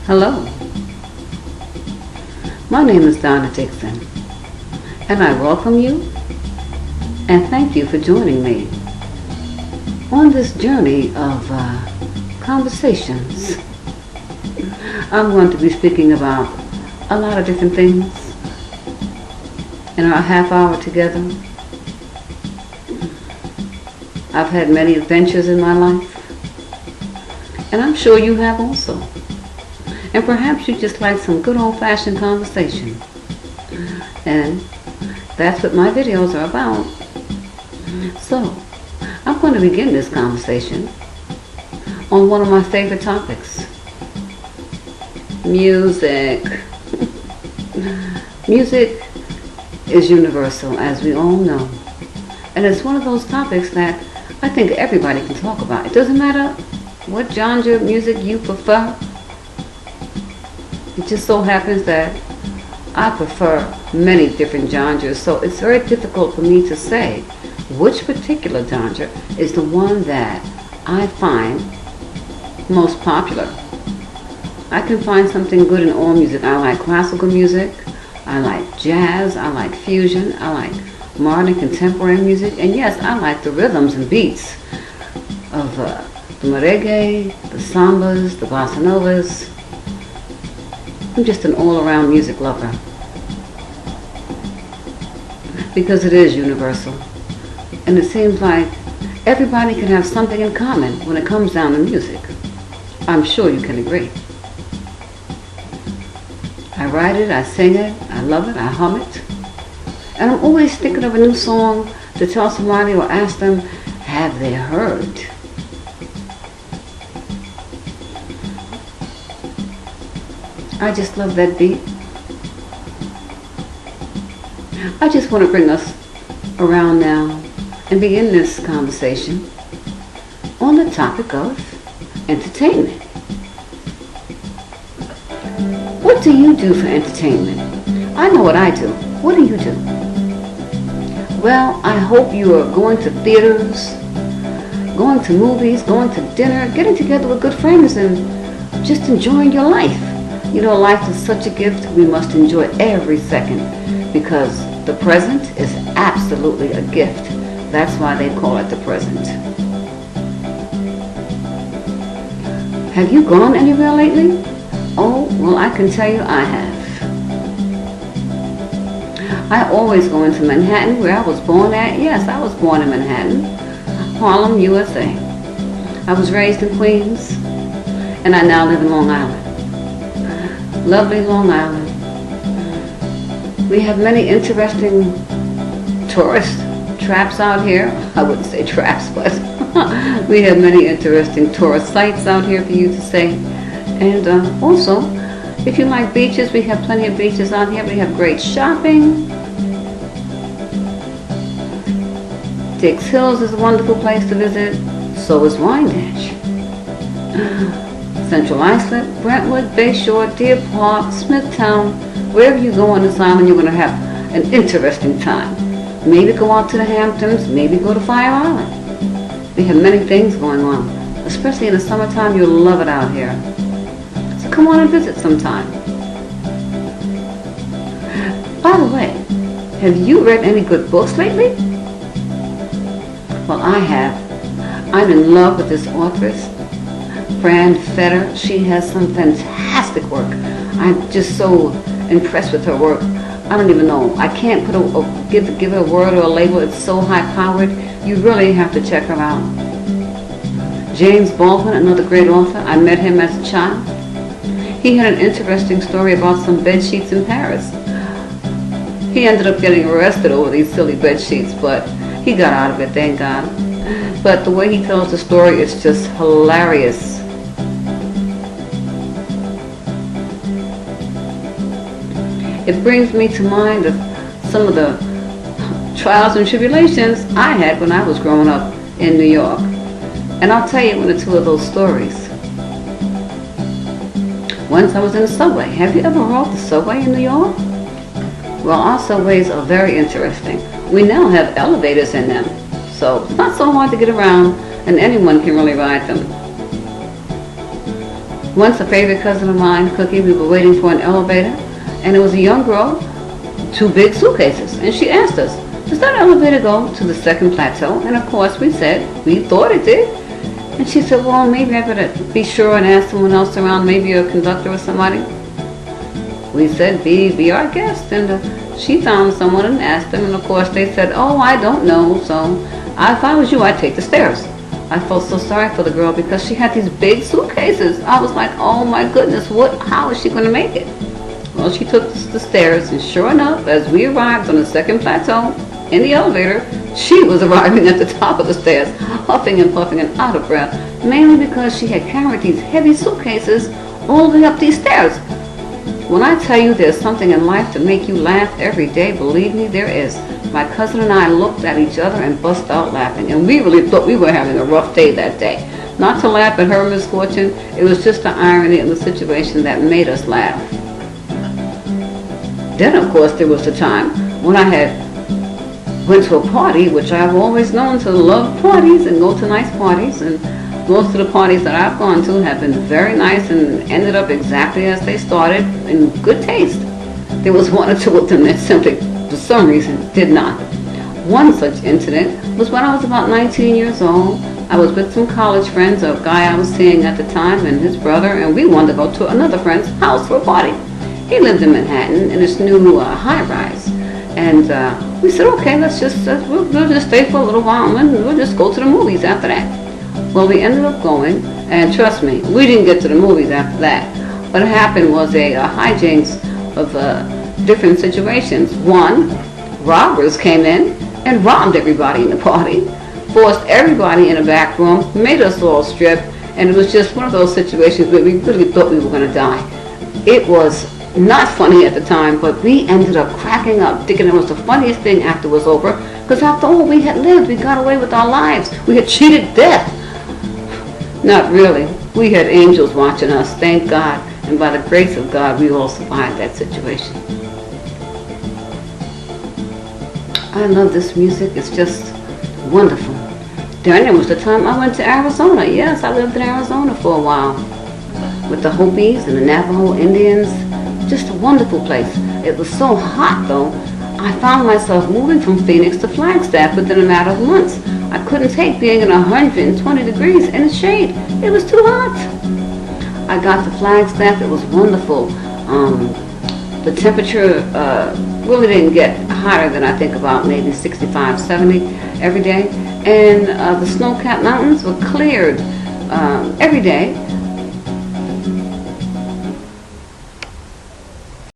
Hello, my name is Donna Dixon, and I welcome you and thank you for joining me on this journey of conversations. I'm going to be speaking about a lot of different things in our half hour together. I've had many adventures in my life, and I'm sure you have also. And perhaps you just like some good old-fashioned conversation. And that's what my videos are about. So, I'm going to begin this conversation on one of my favorite topics. Music. Music is universal, as we all know. And it's one of those topics that I think everybody can talk about. It doesn't matter what genre of music you prefer. It just so happens that I prefer many different genres, so it's very difficult for me to say which particular genre is the one that I find most popular. I can find something good in all music. I like classical music, I like jazz, I like fusion, I like modern and contemporary music, and yes, I like the rhythms and beats of the merengue, the sambas, the bossa novas. I'm just an all-around music lover because it is universal, and it seems like everybody can have something in common when it comes down to music. I'm sure you can agree. I write it, I sing it, I love it, I hum it, and I'm always thinking of a new song to tell somebody or ask them, have they heard? I just love that beat. I just want to bring us around now and begin this conversation on the topic of entertainment. What do you do for entertainment? I know what I do. What do you do? Well, I hope you are going to theaters, going to movies, going to dinner, getting together with good friends and just enjoying your life. You know, life is such a gift, we must enjoy every second because the present is absolutely a gift. That's why they call it the present. Have you gone anywhere lately? Oh, well, I can tell you I have. I always go into Manhattan, where I was born at. Yes, I was born in Manhattan, Harlem, USA. I was raised in Queens, and I now live in Long Island. Lovely Long Island. We have many interesting tourist traps out here. I wouldn't say traps, but we have many interesting tourist sites out here for you to say. And also, if you like beaches, we have plenty of beaches out here. We have great shopping. Dix Hills is a wonderful place to visit. So is Wyandotte. Central Islip, Brentwood, Bayshore, Deer Park, Smithtown. Wherever you go on this island, you're going to have an interesting time. Maybe go out to the Hamptons, maybe go to Fire Island. We have many things going on. Especially in the summertime, you'll love it out here. So come on and visit sometime. By the way, have you read any good books lately? Well, I have. I'm in love with this authoress, Fran Fetter. She has some fantastic work. I'm just so impressed with her work. I don't even know. I can't put give it a word or a label. It's so high-powered. You really have to check her out. James Baldwin, another great author. I met him as a child. He had an interesting story about some bed sheets in Paris. He ended up getting arrested over these silly bed sheets, but he got out of it, thank God. But the way he tells the story is just hilarious. It brings me to mind of some of the trials and tribulations I had when I was growing up in New York. And I'll tell you one or two of those stories. Once I was in the subway. Have you ever rode the subway in New York? Well, our subways are very interesting. We now have elevators in them, so it's not so hard to get around, and anyone can really ride them. Once a favorite cousin of mine, Cookie, we were waiting for an elevator, and it was a young girl, two big suitcases, and she asked us, does that elevator go to the second plateau? And of course we said, we thought it did. And she said, well, maybe I better be sure and ask someone else around, maybe a conductor or somebody. We said, be our guest. And she found someone and asked them. And of course they said, oh, I don't know. So if I was you, I'd take the stairs. I felt so sorry for the girl because she had these big suitcases. I was like, oh my goodness, how is she going to make it? Well, she took the stairs, and sure enough, as we arrived on the second plateau in the elevator, she was arriving at the top of the stairs, huffing and puffing and out of breath, mainly because she had carried these heavy suitcases all the way up these stairs. When I tell you there's something in life to make you laugh every day, believe me, there is. My cousin and I looked at each other and bust out laughing, and we really thought we were having a rough day that day. Not to laugh at her misfortune, it was just the irony of the situation that made us laugh. Then, of course, there was the time when I went to a party, which I've always known to love parties and go to nice parties, and most of the parties that I've gone to have been very nice and ended up exactly as they started, in good taste. There was one or two of them that simply, for some reason, did not. One such incident was when I was about 19 years old. I was with some college friends, a guy I was seeing at the time and his brother, and we wanted to go to another friend's house for a party. He lived in Manhattan in this new high-rise. And we said, okay, we'll just stay for a little while and we'll just go to the movies after that. Well, we ended up going, and trust me, we didn't get to the movies after that. What happened was a hijinks of different situations. One, robbers came in and robbed everybody in the party, forced everybody in a back room, made us all strip, and it was just one of those situations where we really thought we were going to die. It was not funny at the time, but we ended up cracking up, thinking it was the funniest thing after it was over, because after all, we had lived, we got away with our lives, we had cheated death. Not really. We had angels watching us, thank God, and by the grace of God, we all survived that situation. I love this music, it's just wonderful. Then there was the time I went to Arizona. Yes, I lived in Arizona for a while with the Hopis and the Navajo Indians. Just a wonderful place. It was so hot though, I found myself moving from Phoenix to Flagstaff within a matter of months. I couldn't take being in 120 degrees in the shade. It was too hot. I got to Flagstaff, it was wonderful. The temperature really didn't get hotter than I think about maybe 65, 70 every day. And the snow-capped mountains were cleared every day.